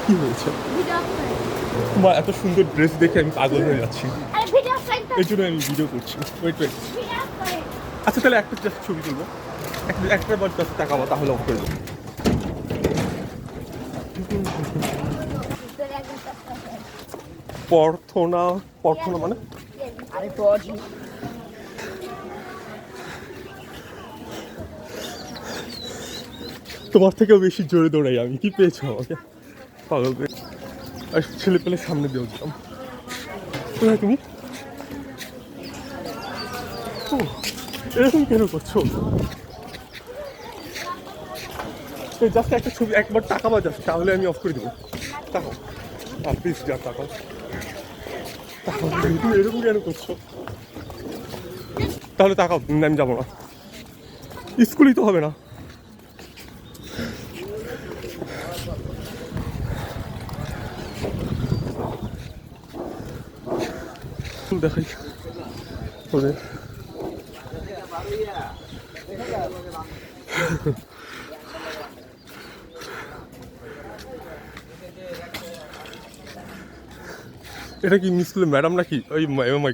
কি হয়েছে? তোমার এত সুন্দর ড্রেস দেখে আমি পাগল হয়ে যাচ্ছি, এই জন্য আমি ভিডিও করছি। ওয়েট ওয়েট, আচ্ছা তাহলে একটা জাস্ট ছবি তুলবো, একটা বার জাস্ট তাকাবো, তাহলে অফ করে দেবো। প্রার্থনা, প্রার্থনা মানে তোমার থেকেও বেশি জোরে দৌড়াই আমি। কি পেয়েছো আমাকে? পাগল পেয়ে আর ছেলে পেলে সামনে দিয়ে দিলাম। কোথায় তুমি? ও, এরকম কেন করছো? জাস্ট একটা ছবি একবার তাকাবা জাস্ট, তাহলে আমি অফ করে দেবো। তাকাও প্লিজ, যা তাকাও তাকাও। তুমি এরকম কেন করছো? তাহলে তাকাও, আমি যাবো না, স্কুলই তো হবে না। দেখাই ওদের এটা কি মিস ম্যাডাম নাকি? ওই